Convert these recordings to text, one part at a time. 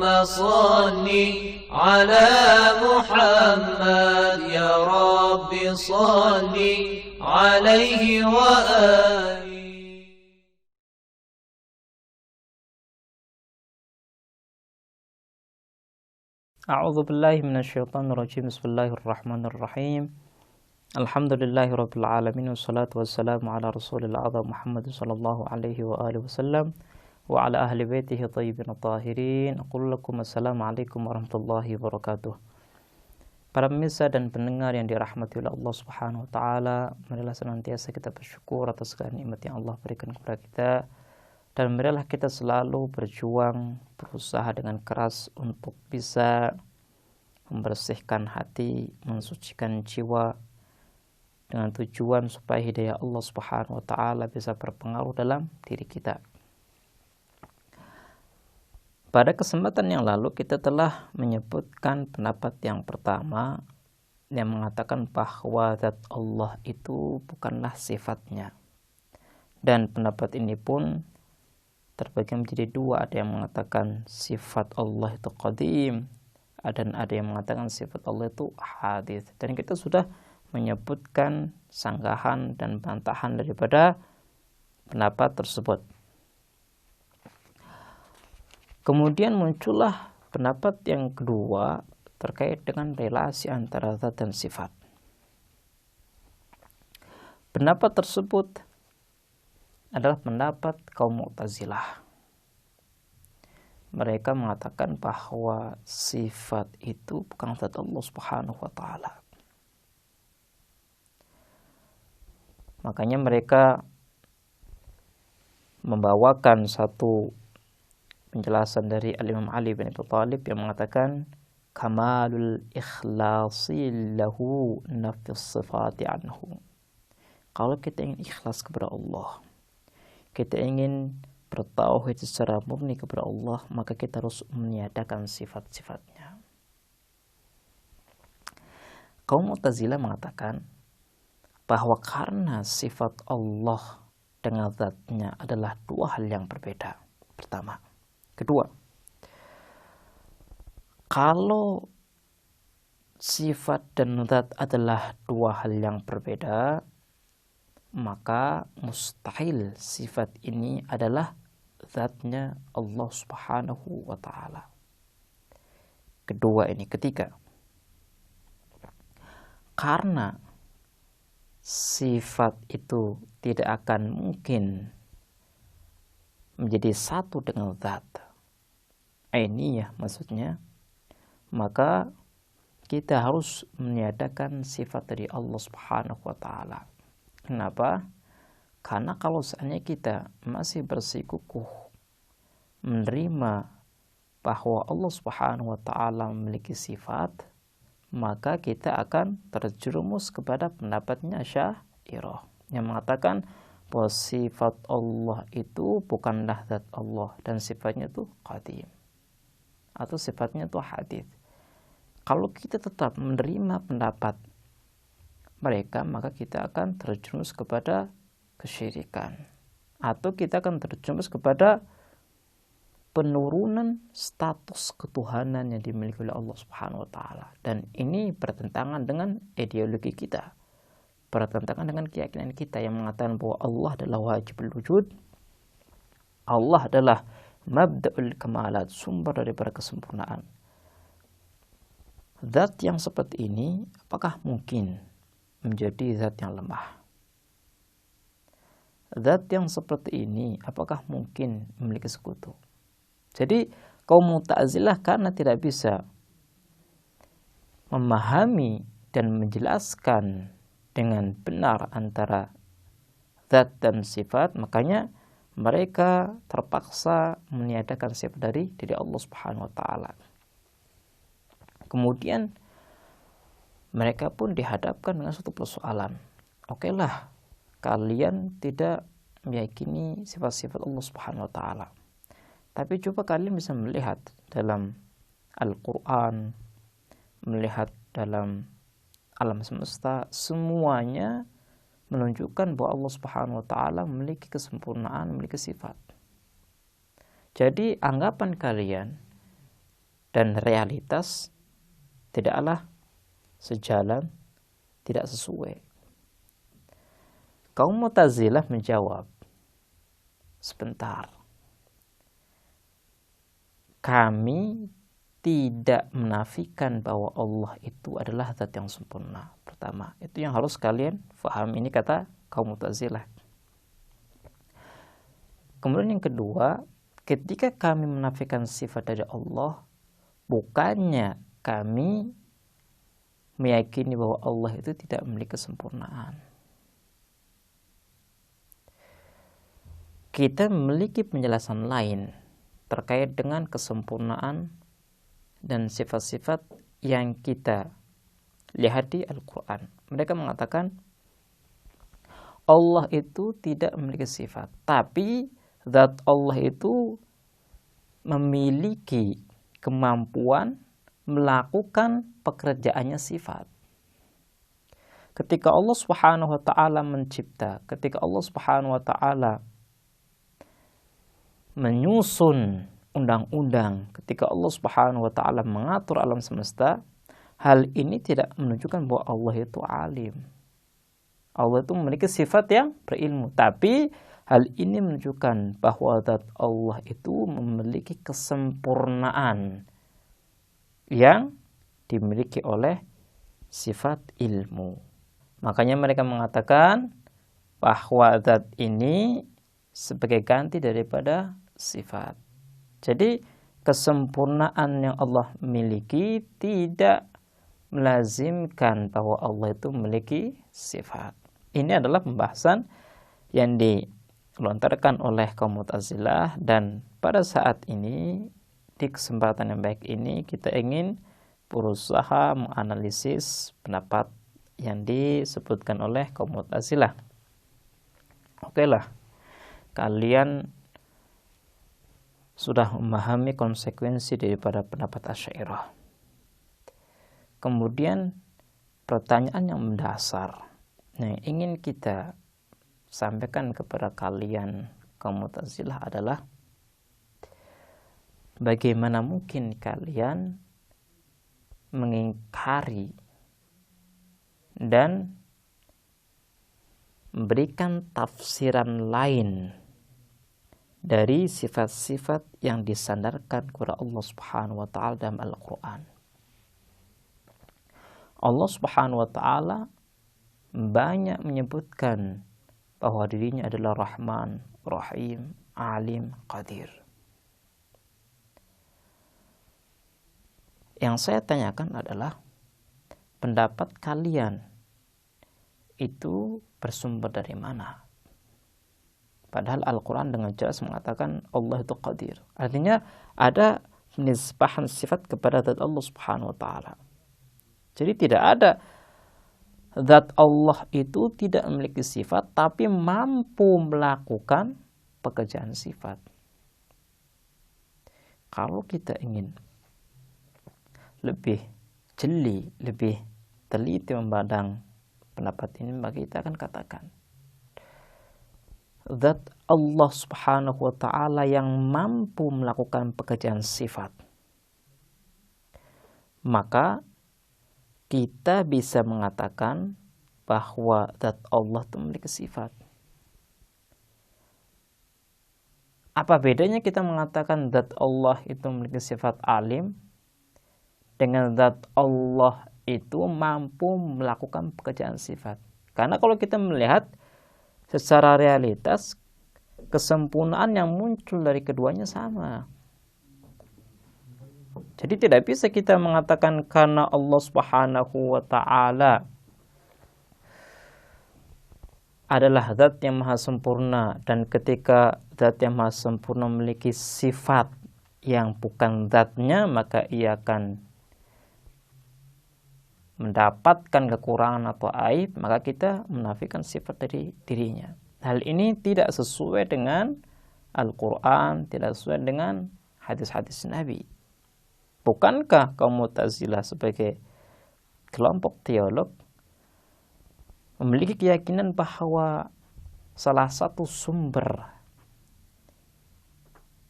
صل على محمد يا رب صل عليه وآله. A'udzu billahi minasyaitonir rajim. Bismillahirrahmanirrahim. Alhamdulillahi rabbil alamin wassalatu wassalamu ala rasulil a'zam Muhammad sallallahu alaihi wa alihi wasallam wa ala ahli baitihi thayyibin tahirin. Aqul lakum assalamualaikum warahmatullahi wabarakatuh. Para pemirsa dan pendengar yang dirahmati oleh Allah Subhanahu wa taala, marilah senantiasa kita bersyukur atas segala nikmat yang Allah berikan kepada kita, dan marilah kita selalu berjuang, berusaha dengan keras untuk bisa membersihkan hati, mensucikan jiwa, dengan tujuan supaya hidayah Allah Subhanahu wa taala bisa berpengaruh dalam diri kita. Pada kesempatan yang lalu kita telah menyebutkan pendapat yang pertama yang mengatakan bahwa zat Allah itu bukanlah sifatnya. Dan pendapat ini pun terbagi menjadi dua, ada yang mengatakan sifat Allah itu qadim dan ada yang mengatakan sifat Allah itu hadits. Dan kita sudah menyebutkan sanggahan dan bantahan daripada pendapat tersebut. Kemudian muncullah pendapat yang kedua terkait dengan relasi antara zat dan sifat. Pendapat tersebut adalah pendapat kaum Mu'tazilah. Mereka mengatakan bahwa sifat itu bukan zat Allah Subhanahu wa taala. Makanya mereka membawakan satu penjelasan dari Al-Imam Ali bin Abi Thalib yang mengatakan kamalul ikhlasi lahu nafis sifati anhu. Kalau kita ingin ikhlas kepada Allah, kita ingin bertauhid secara murni kepada Allah, maka kita harus meniadakan sifat-sifatnya. Kaum Mu'tazilah mengatakan bahwa karena sifat Allah dengan zatnya adalah dua hal yang berbeda. Pertama. Kedua, kalau sifat dan zat adalah dua hal yang berbeda, maka mustahil sifat ini adalah zatnya Allah Subhanahu wa taala. Ketiga, karena sifat itu tidak akan mungkin menjadi satu dengan zat, ainiyah maksudnya, maka kita harus meniadakan sifat dari Allah Subhanahu wa taala. Kenapa? Karena kalau seandainya kita masih bersikukuh menerima bahwa Allah Subhanahu wa taala memiliki sifat, maka kita akan terjerumus kepada pendapatnya Asy'ariyah yang mengatakan bahwa sifat Allah itu bukanlah zat Allah dan sifatnya itu qadim atau sifatnya itu hadits. Kalau kita tetap menerima pendapat mereka, maka kita akan terjerumus kepada kesyirikan, atau kita akan terjerumus kepada penurunan status ketuhanan yang dimiliki oleh Allah Subhanahu wa taala. Dan ini bertentangan dengan ideologi kita, bertentangan dengan keyakinan kita yang mengatakan bahwa Allah adalah wajibul wujud, Allah adalah mabda'ul kamalat, sumber daripada kesempurnaan. Zat yang seperti ini apakah mungkin menjadi zat yang lemah? Zat yang seperti ini apakah mungkin memiliki sekutu? Jadi kaum Mu'tazilah karena tidak bisa memahami dan menjelaskan dengan benar antara zat dan sifat, makanya mereka terpaksa meniadakan sifat dari Allah Subhanahu wa taala. Kemudian mereka pun dihadapkan dengan suatu persoalan. Okelah, kalian tidak meyakini sifat-sifat Allah Subhanahu wa taala. Tapi coba kalian bisa melihat dalam Al-Qur'an, melihat dalam alam semesta, semuanya menunjukkan bahwa Allah Subhanahu wa taala memiliki kesempurnaan, memiliki sifat. Jadi anggapan kalian dan realitas tidaklah sejalan, tidak sesuai. Kaum Mu'tazilah menjawab, sebentar, kami tidak menafikan bahwa Allah itu adalah zat yang sempurna. Pertama, itu yang harus kalian faham, ini kata kaum Mu'tazilah. Kemudian yang kedua, ketika kami menafikan sifat dari Allah, bukannya kami meyakini bahwa Allah itu tidak memiliki kesempurnaan. Kita memiliki penjelasan lain terkait dengan kesempurnaan dan sifat-sifat yang kita lihat di Al-Quran. Mereka mengatakan Allah itu tidak memiliki sifat, tapi zat Allah itu memiliki kemampuan melakukan pekerjaannya sifat. Ketika Allah Subhanahu wa taala mencipta, ketika Allah Subhanahu wa taala menyusun undang-undang, ketika Allah Subhanahu wa taala mengatur alam semesta, hal ini tidak menunjukkan bahwa Allah itu alim. Allah itu memiliki sifat yang berilmu, tapi hal ini menunjukkan bahwa zat Allah itu memiliki kesempurnaan yang dimiliki oleh sifat ilmu. Makanya mereka mengatakan bahwa zat ini sebagai ganti daripada sifat. Jadi kesempurnaan yang Allah miliki tidak melazimkan bahwa Allah itu memiliki sifat. Ini adalah pembahasan yang dilontarkan oleh kaum Mu'tazilah, dan pada saat ini, di kesempatan yang baik ini, kita ingin berusaha menganalisis pendapat yang disebutkan oleh kaum Mu'tazilah. Oke lah, kalian sudah memahami konsekuensi daripada pendapat Asy'ariyah. Kemudian pertanyaan yang mendasar yang ingin kita sampaikan kepada kalian kaum Mu'tazilah adalah, bagaimana mungkin kalian mengingkari dan memberikan tafsiran lain dari sifat-sifat yang disandarkan kepada Allah Subhanahu wa taala dalam Al-Qur'an. Allah Subhanahu wa taala banyak menyebutkan bahwa dirinya adalah Rahman, Rahim, Alim, Qadir. Yang saya tanyakan adalah, pendapat kalian itu bersumber dari mana? Padahal Al-Quran dengan jelas mengatakan Allah itu Qadir. Artinya ada penisbahan sifat kepada zat Allah Subhanahu wa taala. Jadi tidak ada zat Allah itu tidak memiliki sifat tapi mampu melakukan pekerjaan sifat. Kalau kita ingin lebih jeli, lebih teliti memandang pendapat ini, maka kita akan katakan zat Allah Subhanahu wa taala yang mampu melakukan pekerjaan sifat, maka kita bisa mengatakan bahwa zat Allah itu memiliki sifat. Apa bedanya kita mengatakan zat Allah itu memiliki sifat alim dengan zat Allah itu mampu melakukan pekerjaan sifat? Karena kalau kita melihat secara realitas, kesempurnaan yang muncul dari keduanya sama. Jadi tidak bisa kita mengatakan karena Allah Subhanahu wa taala adalah zat yang maha sempurna, dan ketika zat yang maha sempurna memiliki sifat yang bukan zatnya, maka ia akan mendapatkan kekurangan atau aib, maka kita menafikan sifat dari dirinya. Hal ini tidak sesuai dengan Al-Quran, tidak sesuai dengan hadis-hadis Nabi. Bukankah kaum Mu'tazilah sebagai kelompok teolog memiliki keyakinan bahwa salah satu sumber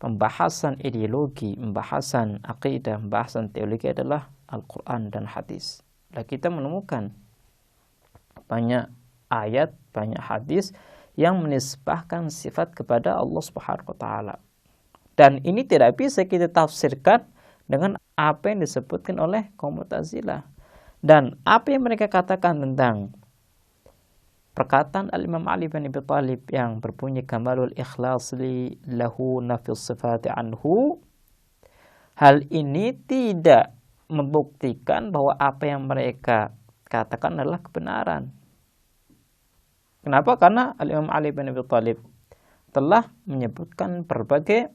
pembahasan ideologi, pembahasan akidah, pembahasan teologi adalah Al-Quran dan hadis. Nah, kita menemukan banyak ayat, banyak hadis yang menisbahkan sifat kepada Allah Subhanahu wa taala. Dan ini tidak bisa kita tafsirkan dengan apa yang disebutkan oleh kaum Mu'tazilah. Dan apa yang mereka katakan tentang perkataan Al-Imam Ali bin Abi Thalib yang berbunyi kamalul ikhlas li lahu nafis sifati anhu, hal ini tidak membuktikan bahwa apa yang mereka katakan adalah kebenaran. Kenapa? Karena Al-Imam Ali bin Abi Thalib telah menyebutkan berbagai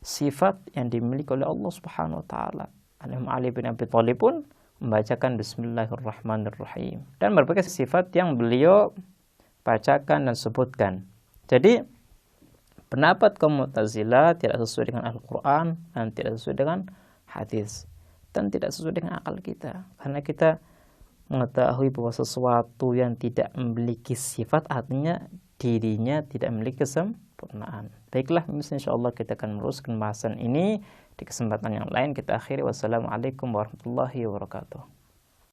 sifat yang dimiliki oleh Allah Subhanahu wa taala. Al-Imam Ali bin Abi Thalib pun membacakan Bismillahirrahmanirrahim dan berbagai sifat yang beliau bacakan dan sebutkan. Jadi pendapat kaum Mu'tazilah tidak sesuai dengan Al-Quran dan tidak sesuai dengan hadis dan tidak sesuai dengan akal kita, karena kita mengetahui bahwa sesuatu yang tidak memiliki sifat artinya dirinya tidak memiliki kesempurnaan. Baiklah, insyaallah kita akan meneruskan bahasan ini di kesempatan yang lain. Kita akhiri. Wassalamualaikum warahmatullahi wabarakatuh.